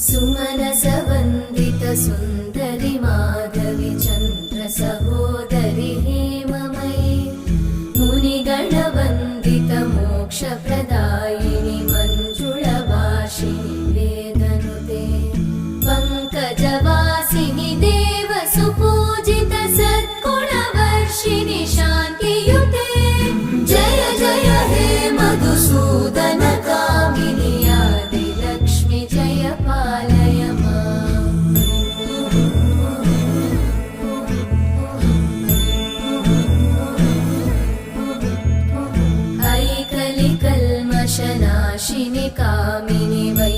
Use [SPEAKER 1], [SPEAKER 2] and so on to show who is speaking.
[SPEAKER 1] सुमनसवन्दित सुन्दरि माधवि चन्द्र सहोदरि हेममयि मुनिगणवन्दित मोक्षप्रदायिनि मञ्जुळभाषिणि वेदनुते पङ्कजवासिनि देवसुपूजित सद्गुणवर्षिणि शान्तियुते जय जय हे मधुसूदन कामिनि आदिलक्ष्मि जय पालय माम्। ऐकलिकल्मषनाशिनि कामिनि वै